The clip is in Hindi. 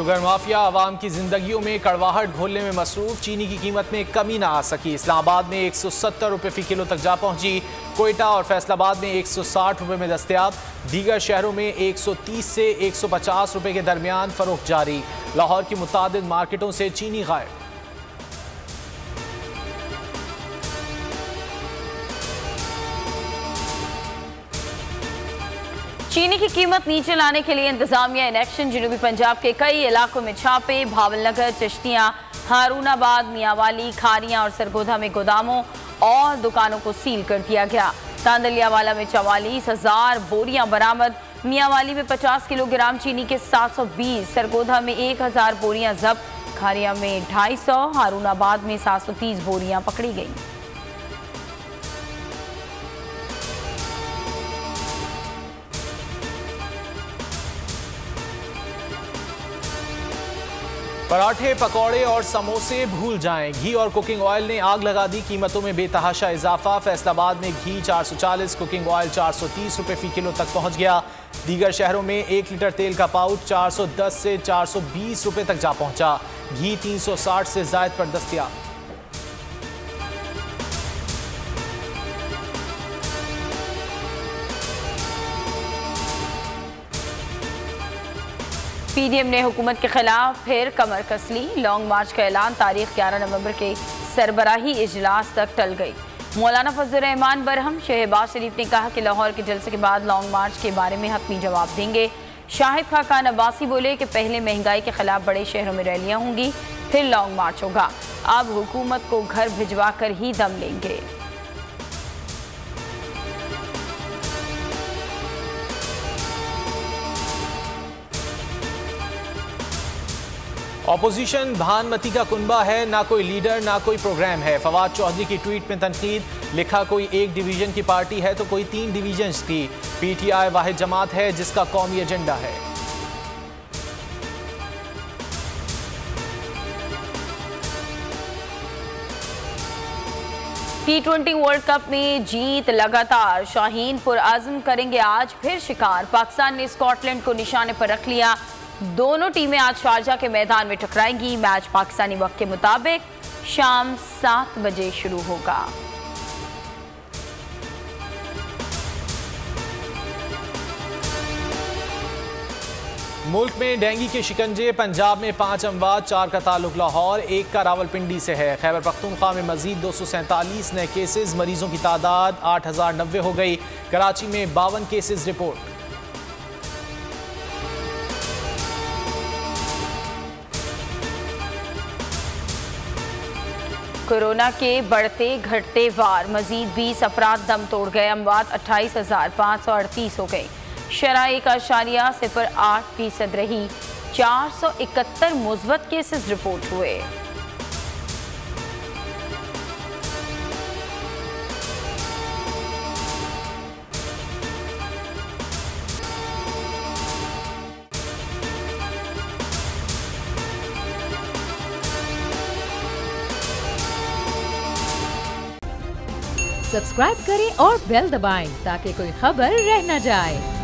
शुगर माफिया आवाम की जिंदगियों में कड़वाहट घोलने में मसरूफ। चीनी की कीमत में कमी ना आ सकी। इस्लामाबाद में 170 रुपये फी किलो तक जा पहुंची। कोयटा और फैसलाबाद में 160 रुपये में दस्तयाब। दीगर शहरों में 130 से 150 रुपये के दरमियान फरोख्त जारी। लाहौर की मुतादिद मार्केटों से चीनी गायब। चीनी की कीमत नीचे लाने के लिए इंतजामिया इन एक्शन। जनूबी पंजाब के कई इलाकों में छापे। भावलनगर, चिश्तियाँ, हारूनाबाद, मियांवाली, खारियाँ और सरगोधा में गोदामों और दुकानों को सील कर दिया गया। तांदलियावाला में 44,000 बोरियां बरामद। मियांवाली में 50 किलोग्राम चीनी के 720, सरगोधा में 1,000 बोरियां जब्त। खारिया में 250, हारूनाबाद में 730 बोरियां पकड़ी गई। पराठे, पकौड़े और समोसे भूल जाएं। घी और कुकिंग ऑयल ने आग लगा दी। कीमतों में बेतहाशा इजाफा। फैसलाबाद में घी 440, कुकिंग ऑयल 430 रुपये फी किलो तक पहुंच गया। दीगर शहरों में 1 लीटर तेल का पाउच 410 से 420 रुपये तक जा पहुंचा। घी 360 से जायद पर दस्तयाब। पीडीएम ने हुकूमत के खिलाफ फिर कमर कस ली। लॉन्ग मार्च का ऐलान तारीख 11 नवंबर के सरबराही इजलास तक टल गई। मौलाना फजल रहमान बरहम शहबाज शरीफ ने कहा कि लाहौर के जलसे के बाद लॉन्ग मार्च के बारे में हतमी जवाब देंगे। शाहिद खाकान अब्बासी बोले कि पहले महंगाई के खिलाफ बड़े शहरों में रैलियां होंगी, फिर लॉन्ग मार्च होगा। अब हुकूमत को घर भिजवा कर ही दम लेंगे। ऑपोजिशन भानमती का कुनबा है, ना कोई लीडर ना कोई प्रोग्राम है। फवाद चौधरी की ट्वीट में तनकीद। लिखा कोई एक डिवीजन की पार्टी है तो कोई 3 डिवीजन्स की। पीटीआई वाहिद जमात है जिसका कौमी एजेंडा है। T20 वर्ल्ड कप में जीत लगातार। शाहीन पुरआज़म करेंगे आज फिर शिकार। पाकिस्तान ने स्कॉटलैंड को निशाने पर रख लिया। दोनों टीमें आज शारजा के मैदान में टकराएंगी। मैच पाकिस्तानी वक्त के मुताबिक शाम 7 बजे शुरू होगा। मुल्क में डेंगू के शिकंजे। पंजाब में 5 अमवात, 4 का ताल्लुक लाहौर, 1 का रावलपिंडी से है। खैबर पख्तूनख्वा में मजीद 247 नए केसेस। मरीजों की तादाद 8090 हो गई। कराची में 52 केसेस रिपोर्ट। कोरोना के बढ़ते घटते वार। मजीद 20 अफराद दम तोड़ गए। अमवात 28,538 हो गई। शरह 1.08% रही। 471 मुस्बत केसेस रिपोर्ट हुए। सब्सक्राइब करें और बेल दबाएं ताकि कोई खबर रह न जाए।